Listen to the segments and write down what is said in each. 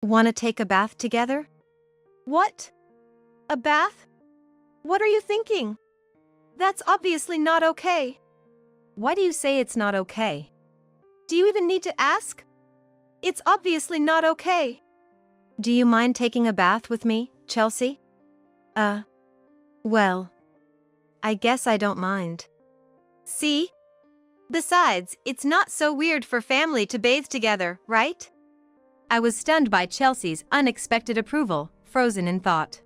Want to take a bath together? What? A bath? What are you thinking? That's obviously not okay. Why do you say it's not okay? Do you even need to ask? It's obviously not okay. Do you mind taking a bath with me, Chelsea? Well, I guess I don't mind. See? Besides, it's not so weird for family to bathe together, right? I was stunned by Chelsea's unexpected approval, frozen in thought.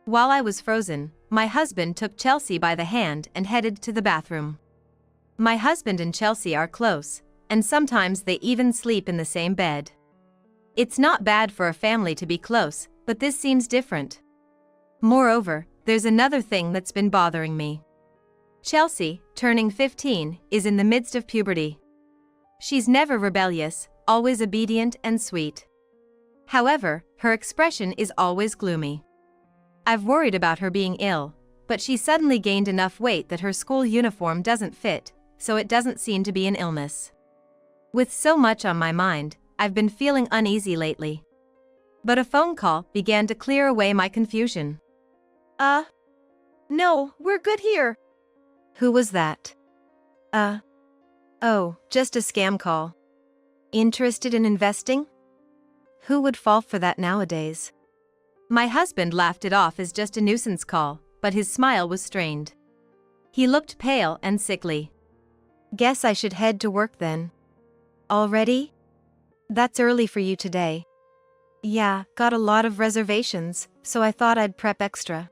While I was frozen, my husband took Chelsea by the hand and headed to the bathroom. My husband and Chelsea are close, and sometimes they even sleep in the same bed. It's not bad for a family to be close, but this seems different. Moreover, there's another thing that's been bothering me. Chelsea, turning 15, is in the midst of puberty. She's never rebellious, always obedient and sweet. However, her expression is always gloomy. I've worried about her being ill, but she suddenly gained enough weight that her school uniform doesn't fit, so it doesn't seem to be an illness. With so much on my mind, I've been feeling uneasy lately. But a phone call began to clear away my confusion. No, we're good here. Who was that? Oh, just a scam call. Interested in investing? Who would fall for that nowadays? My husband laughed it off as just a nuisance call, but his smile was strained. He looked pale and sickly. Guess I should head to work then. Already? That's early for you today. Yeah, got a lot of reservations, so I thought I'd prep extra.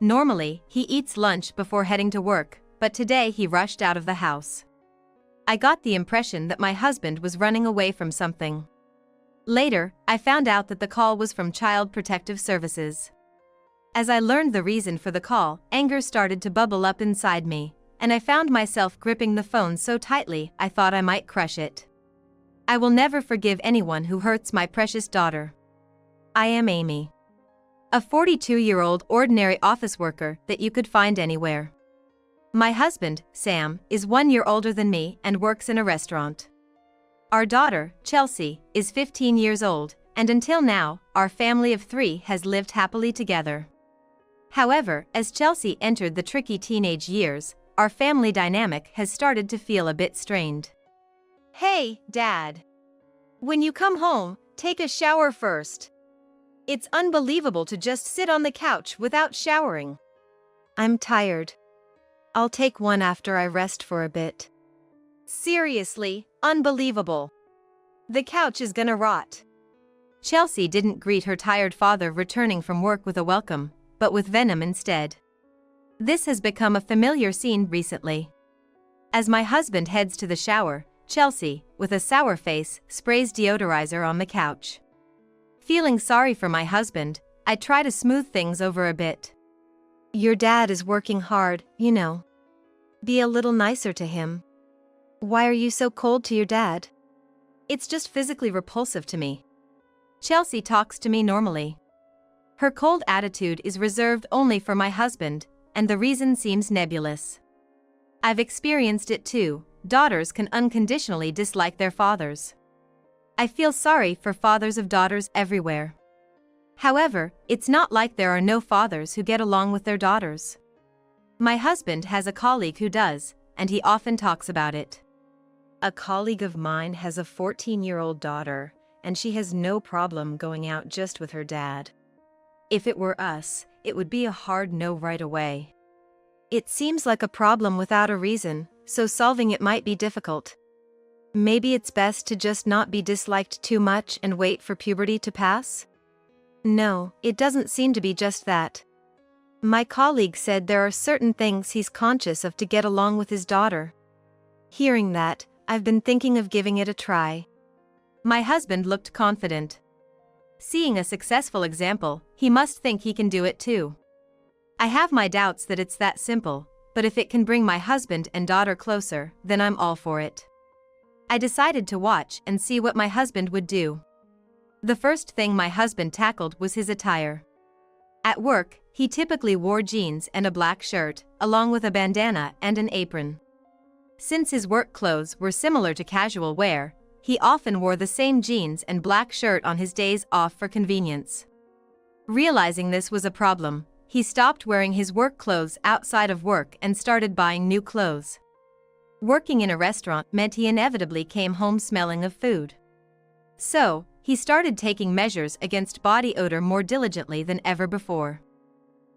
Normally, he eats lunch before heading to work, but today he rushed out of the house. I got the impression that my husband was running away from something. Later, I found out that the call was from Child Protective Services. As I learned the reason for the call, anger started to bubble up inside me, and I found myself gripping the phone so tightly I thought I might crush it. I will never forgive anyone who hurts my precious daughter. I am Amy. A 42-year-old ordinary office worker that you could find anywhere. My husband, Sam, is 1 year older than me and works in a restaurant. Our daughter, Chelsea, is 15 years old, and until now, our family of 3 has lived happily together. However, as Chelsea entered the tricky teenage years, our family dynamic has started to feel a bit strained. Hey, Dad. When you come home, take a shower first. It's unbelievable to just sit on the couch without showering. I'm tired. I'll take one after I rest for a bit. Seriously, unbelievable. The couch is gonna rot. Chelsea didn't greet her tired father returning from work with a welcome, but with venom instead. This has become a familiar scene recently. As my husband heads to the shower, Chelsea, with a sour face, sprays deodorizer on the couch. Feeling sorry for my husband, I try to smooth things over a bit. Your dad is working hard, you know. Be a little nicer to him. Why are you so cold to your dad? It's just physically repulsive to me. Chelsea talks to me normally. Her cold attitude is reserved only for my husband, and the reason seems nebulous. I've experienced it too. Daughters can unconditionally dislike their fathers. I feel sorry for fathers of daughters everywhere. However, it's not like there are no fathers who get along with their daughters. My husband has a colleague who does, and he often talks about it. A colleague of mine has a 14-year-old daughter, and she has no problem going out just with her dad. If it were us, it would be a hard no right away. It seems like a problem without a reason, so solving it might be difficult. Maybe it's best to just not be disliked too much and wait for puberty to pass? No, it doesn't seem to be just that. My colleague said there are certain things he's conscious of to get along with his daughter. Hearing that, I've been thinking of giving it a try. My husband looked confident. Seeing a successful example, he must think he can do it too. I have my doubts that it's that simple, but if it can bring my husband and daughter closer, then I'm all for it. I decided to watch and see what my husband would do. The first thing my husband tackled was his attire. At work, he typically wore jeans and a black shirt, along with a bandana and an apron. Since his work clothes were similar to casual wear, He often wore the same jeans and black shirt on his days off for convenience. Realizing this was a problem, he stopped wearing his work clothes outside of work and started buying new clothes. Working in a restaurant meant he inevitably came home smelling of food. So, he started taking measures against body odor more diligently than ever before.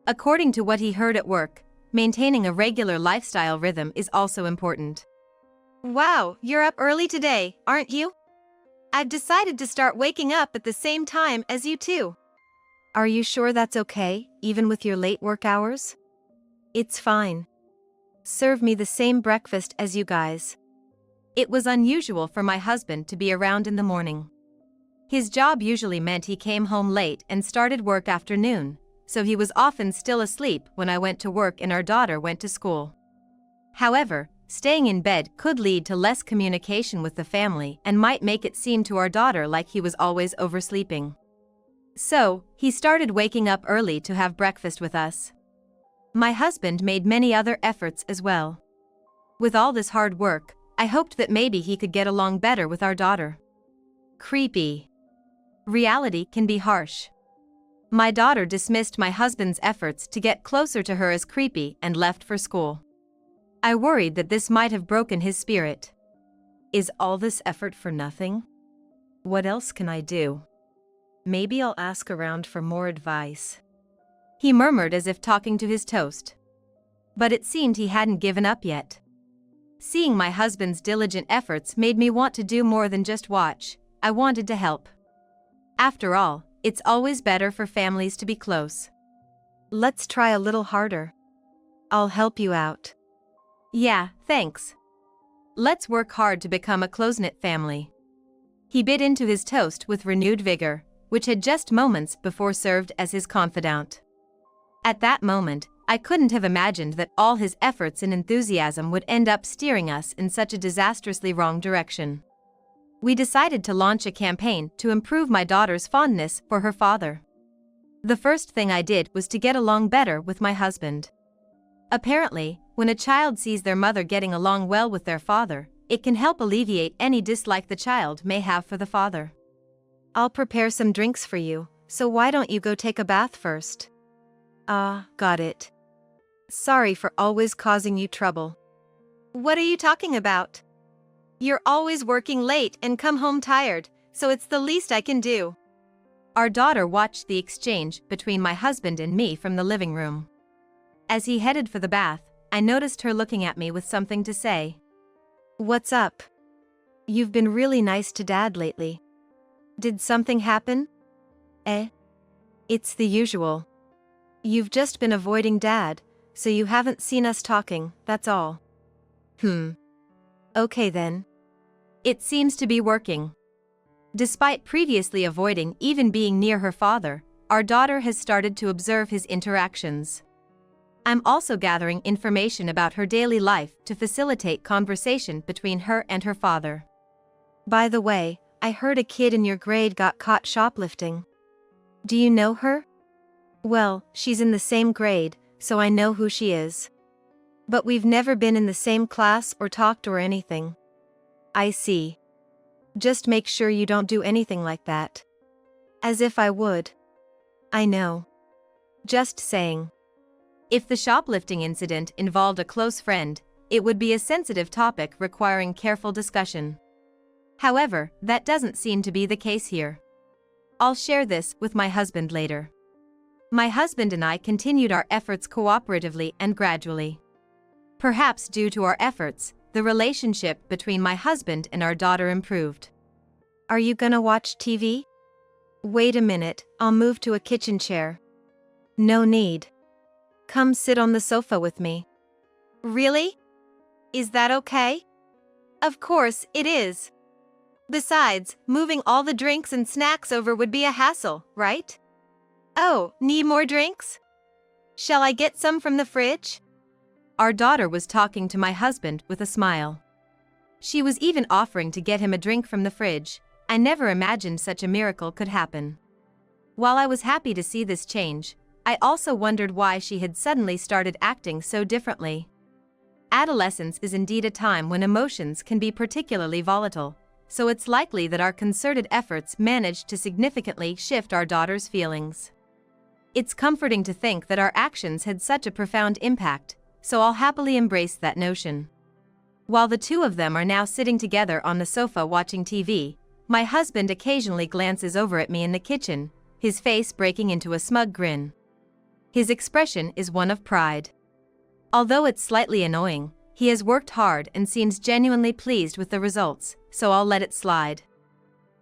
According to what he heard at work, maintaining a regular lifestyle rhythm is also important. Wow, you're up early today, aren't you? I've decided to start waking up at the same time as you too. Are you sure that's okay, even with your late work hours? It's fine. Serve me the same breakfast as you guys. It was unusual for my husband to be around in the morning. His job usually meant he came home late and started work after noon, so he was often still asleep when I went to work and our daughter went to school. However, staying in bed could lead to less communication with the family and might make it seem to our daughter like he was always oversleeping. So, he started waking up early to have breakfast with us. My husband made many other efforts as well. With all this hard work, I hoped that maybe he could get along better with our daughter. Creepy. Reality can be harsh. My daughter dismissed my husband's efforts to get closer to her as creepy and left for school. I worried that this might have broken his spirit. Is all this effort for nothing? What else can I do? Maybe I'll ask around for more advice. He murmured as if talking to his toast. But it seemed he hadn't given up yet. Seeing my husband's diligent efforts made me want to do more than just watch. I wanted to help. After all, it's always better for families to be close. Let's try a little harder. I'll help you out. Yeah, thanks. Let's work hard to become a close-knit family. He bit into his toast with renewed vigor, which had just moments before served as his confidant. At that moment, I couldn't have imagined that all his efforts and enthusiasm would end up steering us in such a disastrously wrong direction. We decided to launch a campaign to improve my daughter's fondness for her father. The first thing I did was to get along better with my husband. Apparently, when a child sees their mother getting along well with their father, it can help alleviate any dislike the child may have for the father. I'll prepare some drinks for you, so why don't you go take a bath first? Got it. Sorry for always causing you trouble. What are you talking about? You're always working late and come home tired, so it's the least I can do. Our daughter watched the exchange between my husband and me from the living room. As he headed for the bath, I noticed her looking at me with something to say. What's up? You've been really nice to Dad lately. Did something happen? It's the usual. You've just been avoiding Dad, so you haven't seen us talking, that's all. Okay then. It seems to be working. Despite previously avoiding even being near her father, our daughter has started to observe his interactions. I'm also gathering information about her daily life to facilitate conversation between her and her father. By the way, I heard a kid in your grade got caught shoplifting. Do you know her? Well, she's in the same grade, so I know who she is. But we've never been in the same class or talked or anything. I see. Just make sure you don't do anything like that. As if I would. I know. Just saying. If the shoplifting incident involved a close friend, it would be a sensitive topic requiring careful discussion. However, that doesn't seem to be the case here. I'll share this with my husband later. My husband and I continued our efforts cooperatively and gradually. Perhaps due to our efforts, the relationship between my husband and our daughter improved. Are you gonna watch TV? Wait a minute, I'll move to a kitchen chair. No need. Come sit on the sofa with me. Really? Is that okay? Of course, it is. Besides, moving all the drinks and snacks over would be a hassle, right? Oh, need more drinks? Shall I get some from the fridge? Our daughter was talking to my husband with a smile. She was even offering to get him a drink from the fridge. I never imagined such a miracle could happen. While I was happy to see this change, I also wondered why she had suddenly started acting so differently. Adolescence is indeed a time when emotions can be particularly volatile, so it's likely that our concerted efforts managed to significantly shift our daughter's feelings. It's comforting to think that our actions had such a profound impact, so I'll happily embrace that notion. While the two of them are now sitting together on the sofa watching TV, my husband occasionally glances over at me in the kitchen, his face breaking into a smug grin. His expression is one of pride. Although it's slightly annoying, he has worked hard and seems genuinely pleased with the results, so I'll let it slide.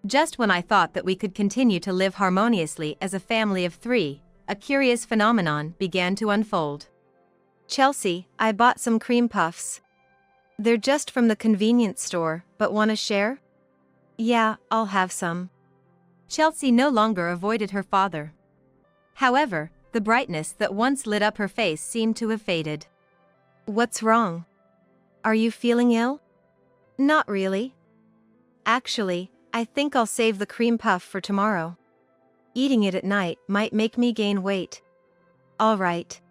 Just when I thought that we could continue to live harmoniously as a family of three, a curious phenomenon began to unfold. Chelsea, I bought some cream puffs. They're just from the convenience store, but want to share? Yeah, I'll have some. Chelsea no longer avoided her father. However, the brightness that once lit up her face seemed to have faded. What's wrong? Are you feeling ill? Not really. Actually, I think I'll save the cream puff for tomorrow. Eating it at night might make me gain weight. All right.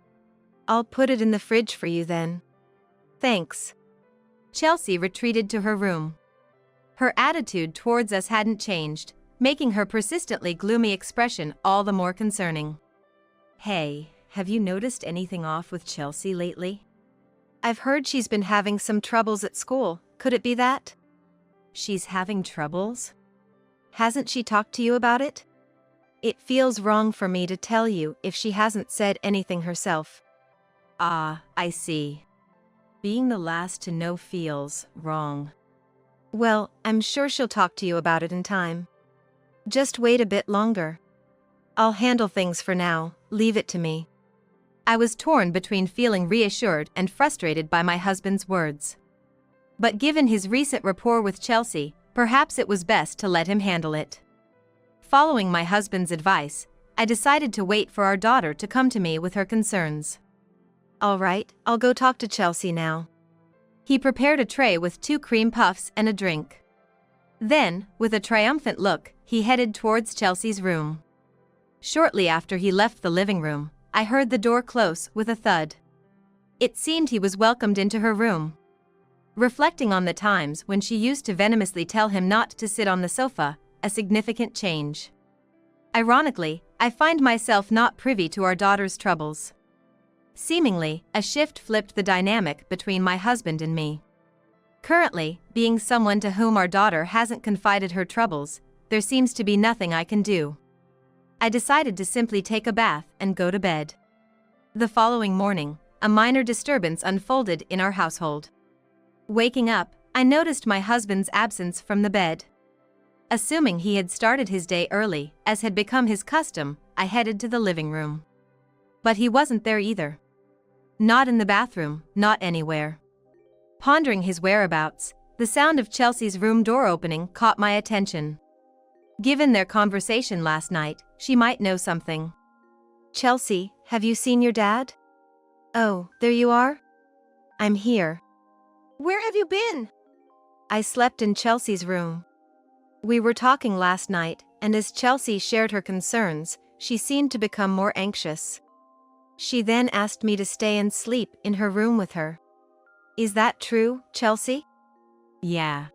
I'll put it in the fridge for you then. Thanks. Chelsea retreated to her room. Her attitude towards us hadn't changed, making her persistently gloomy expression all the more concerning. Hey, have you noticed anything off with Chelsea lately? I've heard she's been having some troubles at school. Could it be that? She's having troubles? Hasn't she talked to you about it? It feels wrong for me to tell you if she hasn't said anything herself. Ah, I see. Being the last to know feels wrong. Well, I'm sure she'll talk to you about it in time. Just wait a bit longer. I'll handle things for now, leave it to me. I was torn between feeling reassured and frustrated by my husband's words. But given his recent rapport with Chelsea, perhaps it was best to let him handle it. Following my husband's advice, I decided to wait for our daughter to come to me with her concerns. All right, I'll go talk to Chelsea now. He prepared a tray with 2 cream puffs and a drink. Then, with a triumphant look, he headed towards Chelsea's room. Shortly after he left the living room, I heard the door close with a thud. It seemed he was welcomed into her room. Reflecting on the times when she used to venomously tell him not to sit on the sofa, a significant change. Ironically, I find myself not privy to our daughter's troubles. Seemingly, a shift flipped the dynamic between my husband and me. Currently, being someone to whom our daughter hasn't confided her troubles, there seems to be nothing I can do. I decided to simply take a bath and go to bed. The following morning, a minor disturbance unfolded in our household. Waking up, I noticed my husband's absence from the bed. Assuming he had started his day early, as had become his custom, I headed to the living room. But he wasn't there either. Not in the bathroom, not anywhere. Pondering his whereabouts, the sound of Chelsea's room door opening caught my attention. Given their conversation last night, she might know something. Chelsea, have you seen your dad? Oh, there you are? I'm here. Where have you been? I slept in Chelsea's room. We were talking last night, and as Chelsea shared her concerns, she seemed to become more anxious. She then asked me to stay and sleep in her room with her. Is that true, Chelsea? Yeah.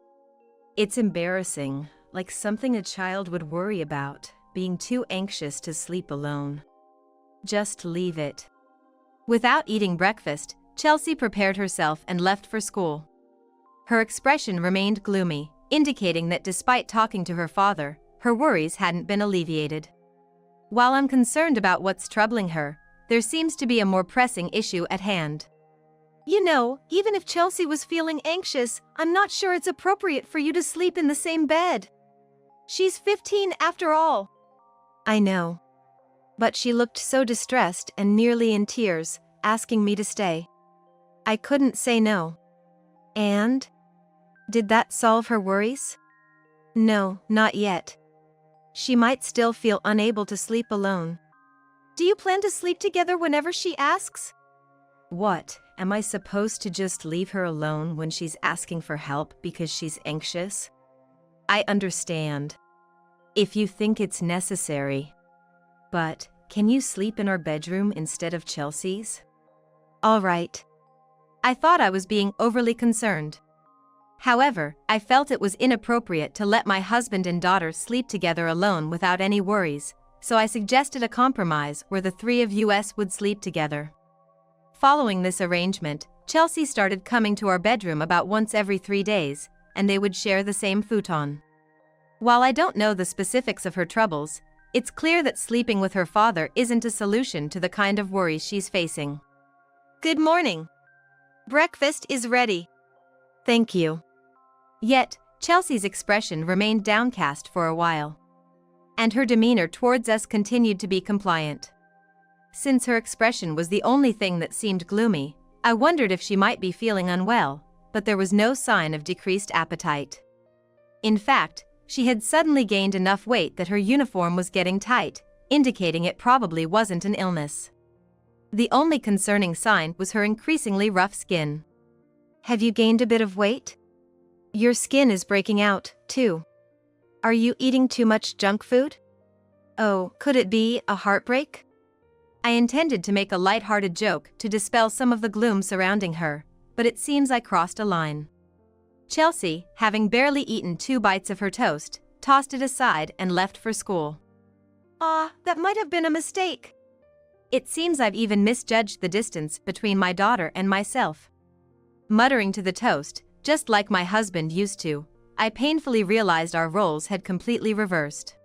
It's embarrassing, like something a child would worry about, being too anxious to sleep alone. Just leave it. Without eating breakfast, Chelsea prepared herself and left for school. Her expression remained gloomy, indicating that despite talking to her father, her worries hadn't been alleviated. While I'm concerned about what's troubling her, there seems to be a more pressing issue at hand. You know, even if Chelsea was feeling anxious, I'm not sure it's appropriate for you to sleep in the same bed. She's 15 after all. I know. But she looked so distressed and nearly in tears, asking me to stay. I couldn't say no. And? Did that solve her worries? No, not yet. She might still feel unable to sleep alone. Do you plan to sleep together whenever she asks? What, am I supposed to just leave her alone when she's asking for help because she's anxious? I understand. If you think it's necessary. But, can you sleep in our bedroom instead of Chelsea's? All right. I thought I was being overly concerned. However, I felt it was inappropriate to let my husband and daughter sleep together alone without any worries, so I suggested a compromise where the three of us would sleep together. Following this arrangement, Chelsea started coming to our bedroom about once every 3 days, and they would share the same futon. While I don't know the specifics of her troubles, it's clear that sleeping with her father isn't a solution to the kind of worries she's facing. Good morning. Breakfast is ready. Thank you. Yet, Chelsea's expression remained downcast for a while. And her demeanor towards us continued to be compliant. Since her expression was the only thing that seemed gloomy, I wondered if she might be feeling unwell, but there was no sign of decreased appetite. In fact, she had suddenly gained enough weight that her uniform was getting tight, indicating it probably wasn't an illness. The only concerning sign was her increasingly rough skin. Have you gained a bit of weight? Your skin is breaking out, too. Are you eating too much junk food? Oh, could it be a heartbreak? I intended to make a light-hearted joke to dispel some of the gloom surrounding her, but it seems I crossed a line. Chelsea, having barely eaten 2 bites of her toast, tossed it aside and left for school. That might have been a mistake. It seems I've even misjudged the distance between my daughter and myself. Muttering to the toast, just like my husband used to, I painfully realized our roles had completely reversed.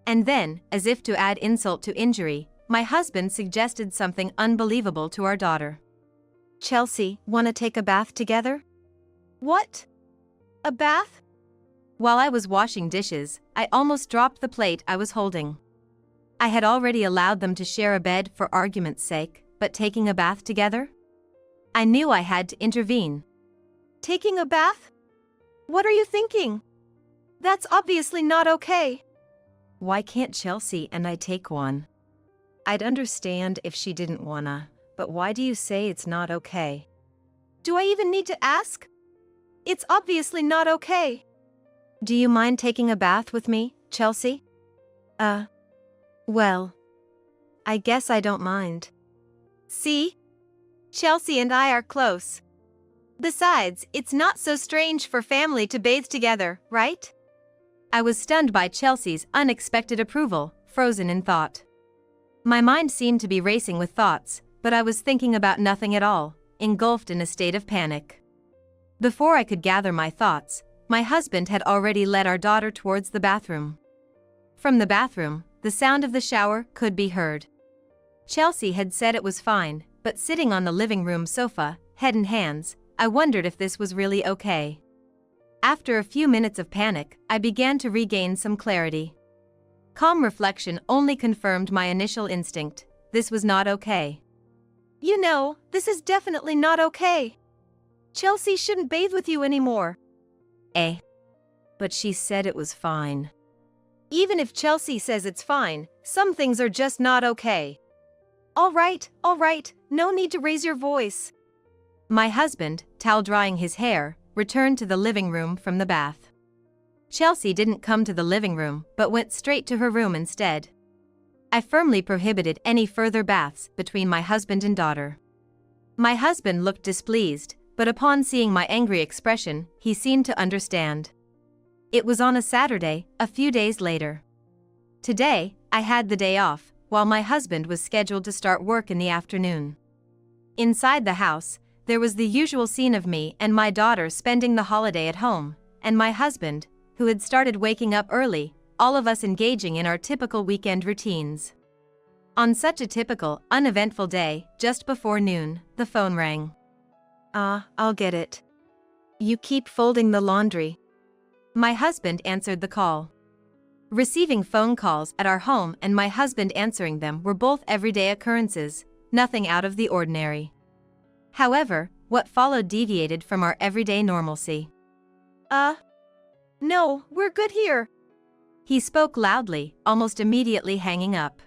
And then, as if to add insult to injury, my husband suggested something unbelievable to our daughter. Chelsea, wanna take a bath together? What? A bath? While I was washing dishes, I almost dropped the plate I was holding. I had already allowed them to share a bed for argument's sake, but taking a bath together? I knew I had to intervene. Taking a bath? What are you thinking? That's obviously not okay. Why can't Chelsea and I take one? I'd understand if she didn't wanna, but why do you say it's not okay? Do I even need to ask? It's obviously not okay. Do you mind taking a bath with me, Chelsea? Well, I guess I don't mind. See? Chelsea and I are close. Besides, it's not so strange for family to bathe together, right? I was stunned by Chelsea's unexpected approval, frozen in thought. My mind seemed to be racing with thoughts, but I was thinking about nothing at all, engulfed in a state of panic. Before I could gather my thoughts, my husband had already led our daughter towards the bathroom. From the bathroom, the sound of the shower could be heard. Chelsea had said it was fine, but sitting on the living room sofa, head in hands, I wondered if this was really okay. After a few minutes of panic, I began to regain some clarity. Calm reflection only confirmed my initial instinct. This was not okay. You know, this is definitely not okay. Chelsea shouldn't bathe with you anymore. But she said it was fine. Even if Chelsea says it's fine, some things are just not okay. All right, no need to raise your voice. My husband, towel drying his hair, returned to the living room from the bath. Chelsea didn't come to the living room, but went straight to her room instead. I firmly prohibited any further baths between my husband and daughter. My husband looked displeased, but upon seeing my angry expression, he seemed to understand. It was on a Saturday, a few days later. Today, I had the day off, while my husband was scheduled to start work in the afternoon. Inside the house, there was the usual scene of me and my daughter spending the holiday at home, and my husband, who had started waking up early, all of us engaging in our typical weekend routines. On such a typical, uneventful day, just before noon, the phone rang. I'll get it. You keep folding the laundry. My husband answered the call. Receiving phone calls at our home and my husband answering them were both everyday occurrences, nothing out of the ordinary. However, what followed deviated from our everyday normalcy. No, we're good here. He spoke loudly, almost immediately hanging up.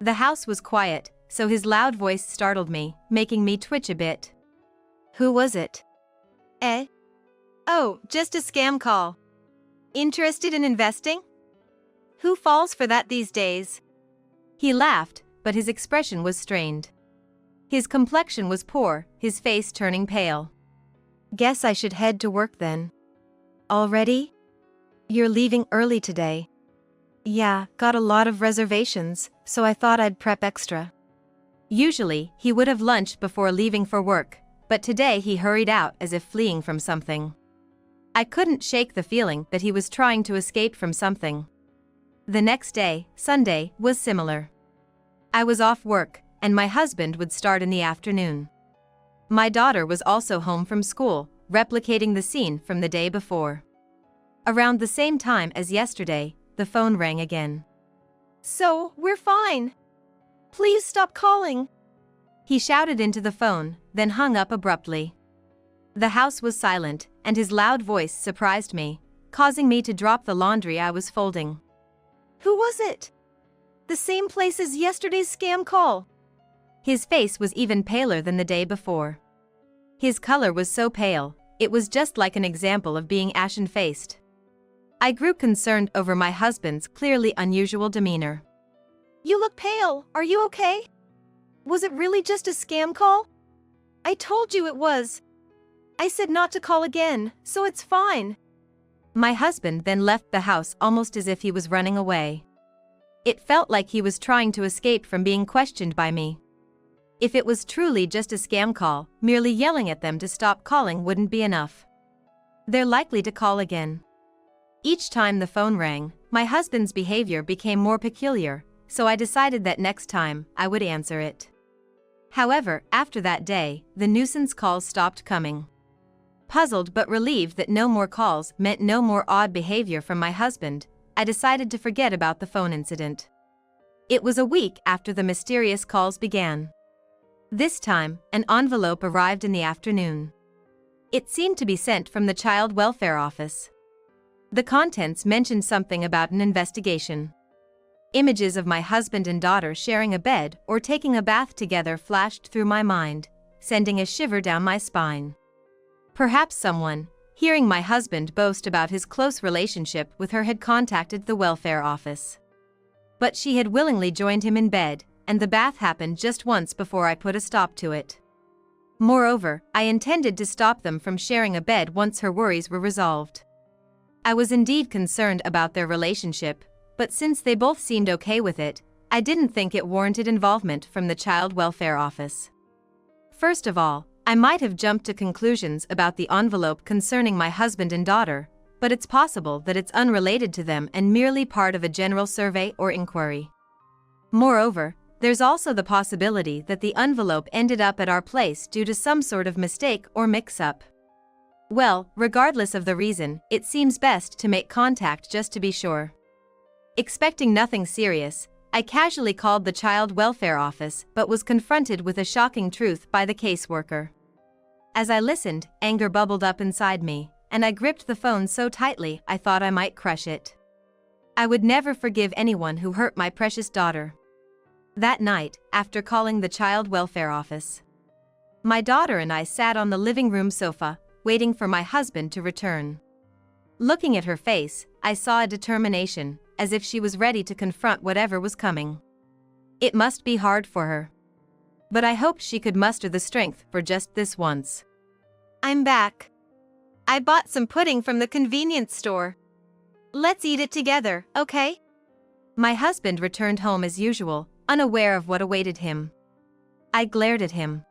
The house was quiet, so his loud voice startled me, making me twitch a bit. Who was it? Oh, just a scam call. Interested in investing? Who falls for that these days? He laughed, but his expression was strained. His complexion was poor, his face turning pale. Guess I should head to work then. Already? You're leaving early today. Yeah, got a lot of reservations, so I thought I'd prep extra. Usually, he would have lunched before leaving for work, but today he hurried out as if fleeing from something. I couldn't shake the feeling that he was trying to escape from something. The next day, Sunday, was similar. I was off work, and my husband would start in the afternoon. My daughter was also home from school, replicating the scene from the day before. Around the same time as yesterday, the phone rang again. So, we're fine. Please stop calling. He shouted into the phone, then hung up abruptly. The house was silent, and his loud voice surprised me, causing me to drop the laundry I was folding. Who was it? The same place as yesterday's scam call. His face was even paler than the day before. His color was so pale, it was just like an example of being ashen-faced. I grew concerned over my husband's clearly unusual demeanor. You look pale, are you okay? Was it really just a scam call? I told you it was. I said not to call again, so it's fine. My husband then left the house almost as if he was running away. It felt like he was trying to escape from being questioned by me. If it was truly just a scam call, merely yelling at them to stop calling wouldn't be enough. They're likely to call again. Each time the phone rang, my husband's behavior became more peculiar, so I decided that next time, I would answer it. However, after that day, the nuisance calls stopped coming. Puzzled but relieved that no more calls meant no more odd behavior from my husband, I decided to forget about the phone incident. It was a week after the mysterious calls began. This time, an envelope arrived in the afternoon. It seemed to be sent from the Child Welfare Office. The contents mentioned something about an investigation. Images of my husband and daughter sharing a bed or taking a bath together flashed through my mind, sending a shiver down my spine. Perhaps someone, hearing my husband boast about his close relationship with her, had contacted the welfare office. But she had willingly joined him in bed, and the bath happened just once before I put a stop to it. Moreover, I intended to stop them from sharing a bed once her worries were resolved. I was indeed concerned about their relationship, but since they both seemed okay with it, I didn't think it warranted involvement from the Child Welfare Office. First of all, I might have jumped to conclusions about the envelope concerning my husband and daughter, but it's possible that it's unrelated to them and merely part of a general survey or inquiry. Moreover, there's also the possibility that the envelope ended up at our place due to some sort of mistake or mix-up. Well, regardless of the reason, it seems best to make contact just to be sure. Expecting nothing serious, I casually called the Child Welfare Office but was confronted with a shocking truth by the caseworker. As I listened, anger bubbled up inside me, and I gripped the phone so tightly I thought I might crush it. I would never forgive anyone who hurt my precious daughter. That night, after calling the Child Welfare Office, my daughter and I sat on the living room sofa, waiting for my husband to return. Looking at her face, I saw a determination, as if she was ready to confront whatever was coming. It must be hard for her. But I hoped she could muster the strength for just this once. I'm back. I bought some pudding from the convenience store. Let's eat it together, okay? My husband returned home as usual, unaware of what awaited him. I glared at him.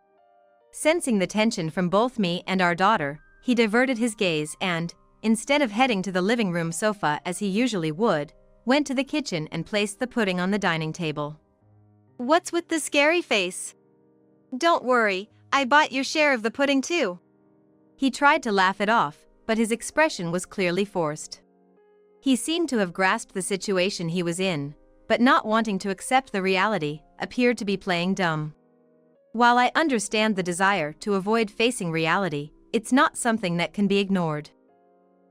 Sensing the tension from both me and our daughter, he diverted his gaze and, instead of heading to the living room sofa as he usually would, went to the kitchen and placed the pudding on the dining table. What's with the scary face? Don't worry, I bought your share of the pudding too. He tried to laugh it off, but his expression was clearly forced. He seemed to have grasped the situation he was in, but not wanting to accept the reality, appeared to be playing dumb. While I understand the desire to avoid facing reality, it's not something that can be ignored.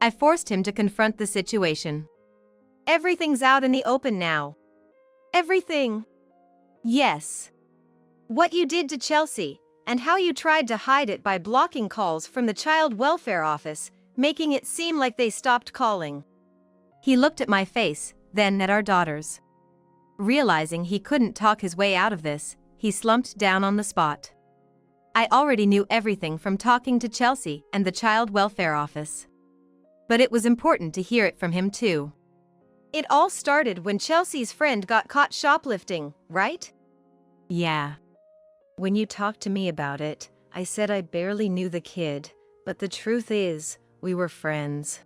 I forced him to confront the situation. Everything's out in the open now. Everything. Yes. What you did to Chelsea, and how you tried to hide it by blocking calls from the Child Welfare Office, making it seem like they stopped calling. He looked at my face, then at our daughter's. Realizing he couldn't talk his way out of this, he slumped down on the spot. I already knew everything from talking to Chelsea and the child welfare office. But it was important to hear it from him too. It all started when Chelsea's friend got caught shoplifting, right? Yeah. When you talked to me about it, I said I barely knew the kid, but the truth is, we were friends.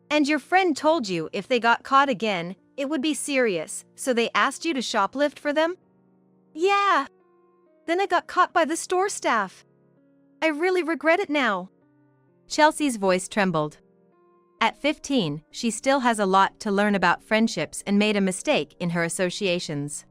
And your friend told you if they got caught again, it would be serious, so they asked you to shoplift for them? Yeah. Then I got caught by the store staff. I really regret it now. Chelsea's voice trembled. At 15, she still has a lot to learn about friendships and made a mistake in her associations.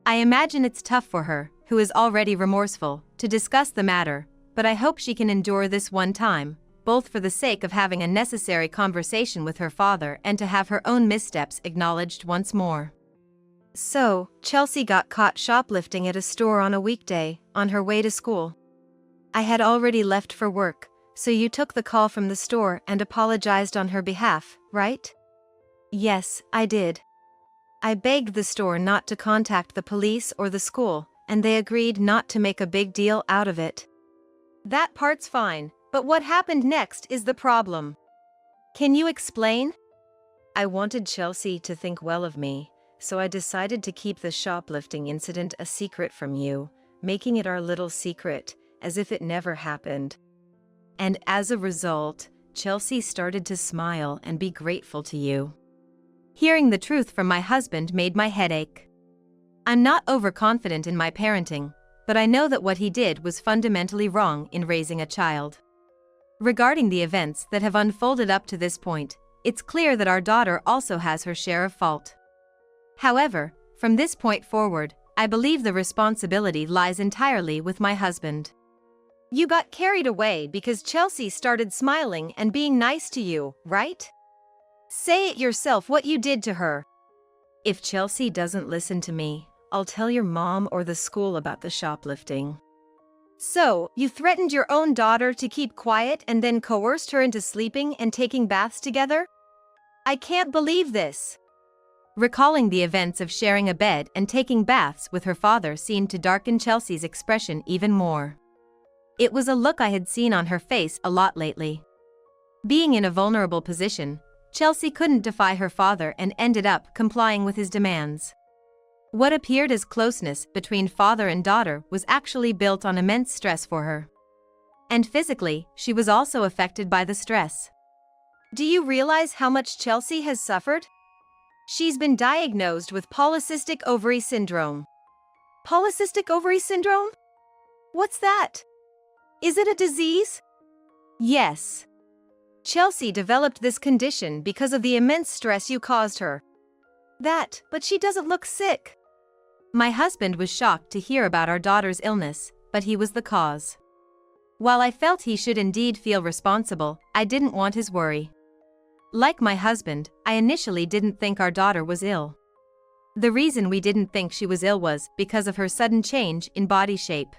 I imagine it's tough for her, who is already remorseful, to discuss the matter, but I hope she can endure this one time, both for the sake of having a necessary conversation with her father and to have her own missteps acknowledged once more. So, Chelsea got caught shoplifting at a store on a weekday, on her way to school. I had already left for work, so you took the call from the store and apologized on her behalf, right? Yes, I did. I begged the store not to contact the police or the school, and they agreed not to make a big deal out of it. That part's fine, but what happened next is the problem. Can you explain? I wanted Chelsea to think well of me, so I decided to keep the shoplifting incident a secret from you, making it our little secret, as if it never happened. And as a result, Chelsea started to smile and be grateful to you. Hearing the truth from my husband made my head ache. I'm not overconfident in my parenting, but I know that what he did was fundamentally wrong in raising a child. Regarding the events that have unfolded up to this point, it's clear that our daughter also has her share of fault. However, from this point forward, I believe the responsibility lies entirely with my husband. You got carried away because Chelsea started smiling and being nice to you, right? Say it yourself what you did to her. If Chelsea doesn't listen to me, I'll tell your mom or the school about the shoplifting. So, you threatened your own daughter to keep quiet and then coerced her into sleeping and taking baths together? I can't believe this. Recalling the events of sharing a bed and taking baths with her father seemed to darken Chelsea's expression even more. It was a look I had seen on her face a lot lately. Being in a vulnerable position, Chelsea couldn't defy her father and ended up complying with his demands. What appeared as closeness between father and daughter was actually built on immense stress for her. And physically, she was also affected by the stress. Do you realize how much Chelsea has suffered? She's been diagnosed with polycystic ovary syndrome. Polycystic ovary syndrome? What's that? Is it a disease? Yes. Chelsea developed this condition because of the immense stress you caused her. But she doesn't look sick. My husband was shocked to hear about our daughter's illness, but he was the cause. While I felt he should indeed feel responsible, I didn't want his worry. Like my husband, I initially didn't think our daughter was ill. The reason we didn't think she was ill was because of her sudden change in body shape.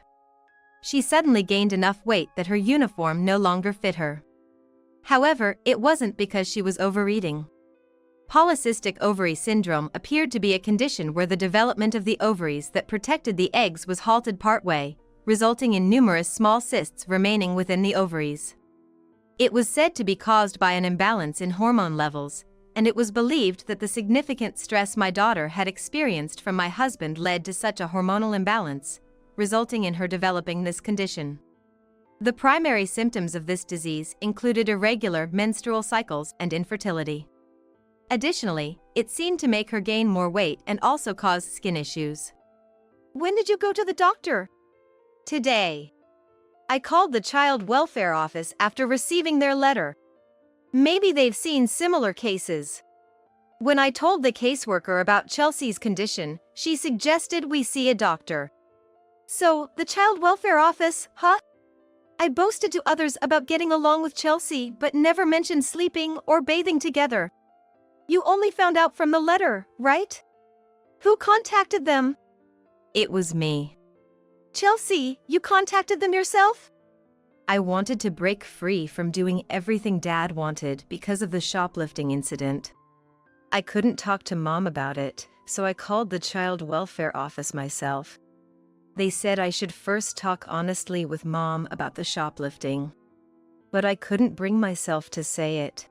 She suddenly gained enough weight that her uniform no longer fit her. However, it wasn't because she was overeating. Polycystic ovary syndrome appeared to be a condition where the development of the ovaries that protected the eggs was halted partway, resulting in numerous small cysts remaining within the ovaries. It was said to be caused by an imbalance in hormone levels, and it was believed that the significant stress my daughter had experienced from my husband led to such a hormonal imbalance, resulting in her developing this condition. The primary symptoms of this disease included irregular menstrual cycles and infertility. Additionally, it seemed to make her gain more weight and also cause skin issues. When did you go to the doctor? Today. I called the child welfare office after receiving their letter. Maybe they've seen similar cases. When I told the caseworker about Chelsea's condition, she suggested we see a doctor. So, the child welfare office, huh? I boasted to others about getting along with Chelsea but never mentioned sleeping or bathing together. You only found out from the letter, right? Who contacted them? It was me. Chelsea, you contacted them yourself? I wanted to break free from doing everything Dad wanted because of the shoplifting incident. I couldn't talk to Mom about it, so I called the child welfare office myself. They said I should first talk honestly with Mom about the shoplifting. But I couldn't bring myself to say it.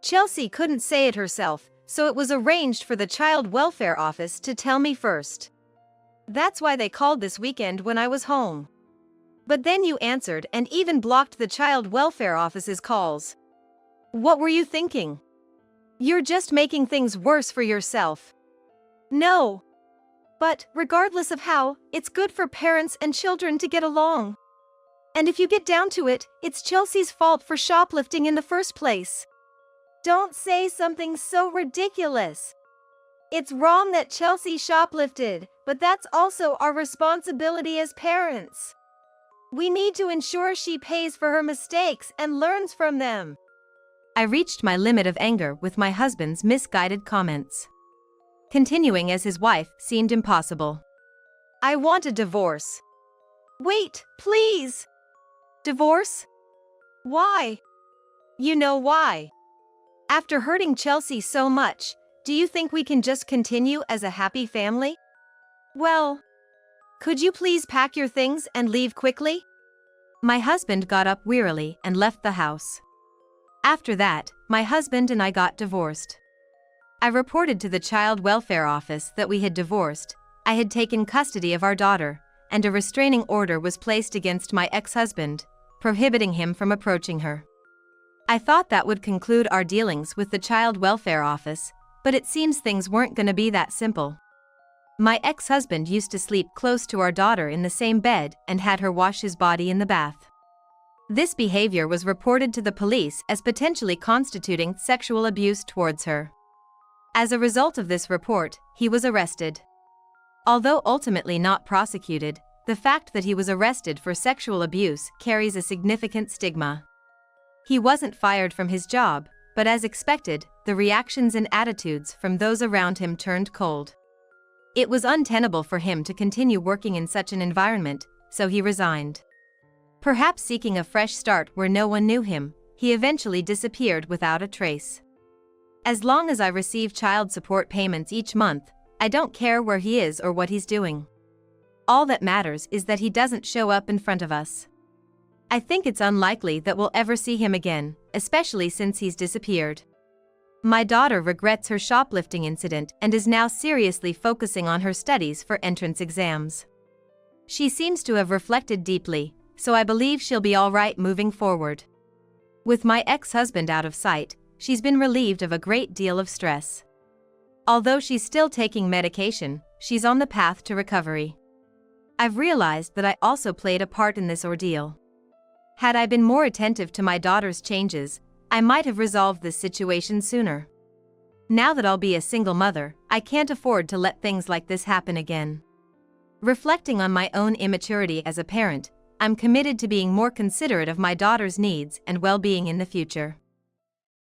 Chelsea couldn't say it herself, so it was arranged for the child welfare office to tell me first. That's why they called this weekend when I was home. But then you answered and even blocked the child welfare office's calls. What were you thinking? You're just making things worse for yourself. No. But, regardless of how, it's good for parents and children to get along. And if you get down to it, it's Chelsea's fault for shoplifting in the first place. Don't say something so ridiculous. It's wrong that Chelsea shoplifted, but that's also our responsibility as parents. We need to ensure she pays for her mistakes and learns from them. I reached my limit of anger with my husband's misguided comments. Continuing as his wife seemed impossible. I want a divorce. Wait, please. Divorce? Why? You know why. After hurting Chelsea so much, do you think we can just continue as a happy family? Well, could you please pack your things and leave quickly? My husband got up wearily and left the house. After that, my husband and I got divorced. I reported to the child welfare office that we had divorced, I had taken custody of our daughter, and a restraining order was placed against my ex-husband, prohibiting him from approaching her. I thought that would conclude our dealings with the child welfare office, but it seems things weren't gonna be that simple. My ex-husband used to sleep close to our daughter in the same bed and had her wash his body in the bath. This behavior was reported to the police as potentially constituting sexual abuse towards her. As a result of this report, he was arrested. Although ultimately not prosecuted, the fact that he was arrested for sexual abuse carries a significant stigma. He wasn't fired from his job, but as expected, the reactions and attitudes from those around him turned cold. It was untenable for him to continue working in such an environment, so he resigned. Perhaps seeking a fresh start where no one knew him, he eventually disappeared without a trace. As long as I receive child support payments each month, I don't care where he is or what he's doing. All that matters is that he doesn't show up in front of us. I think it's unlikely that we'll ever see him again, especially since he's disappeared. My daughter regrets her shoplifting incident and is now seriously focusing on her studies for entrance exams. She seems to have reflected deeply, so I believe she'll be all right moving forward. With my ex-husband out of sight, she's been relieved of a great deal of stress. Although she's still taking medication, she's on the path to recovery. I've realized that I also played a part in this ordeal. Had I been more attentive to my daughter's changes, I might have resolved this situation sooner. Now that I'll be a single mother, I can't afford to let things like this happen again. Reflecting on my own immaturity as a parent, I'm committed to being more considerate of my daughter's needs and well-being in the future.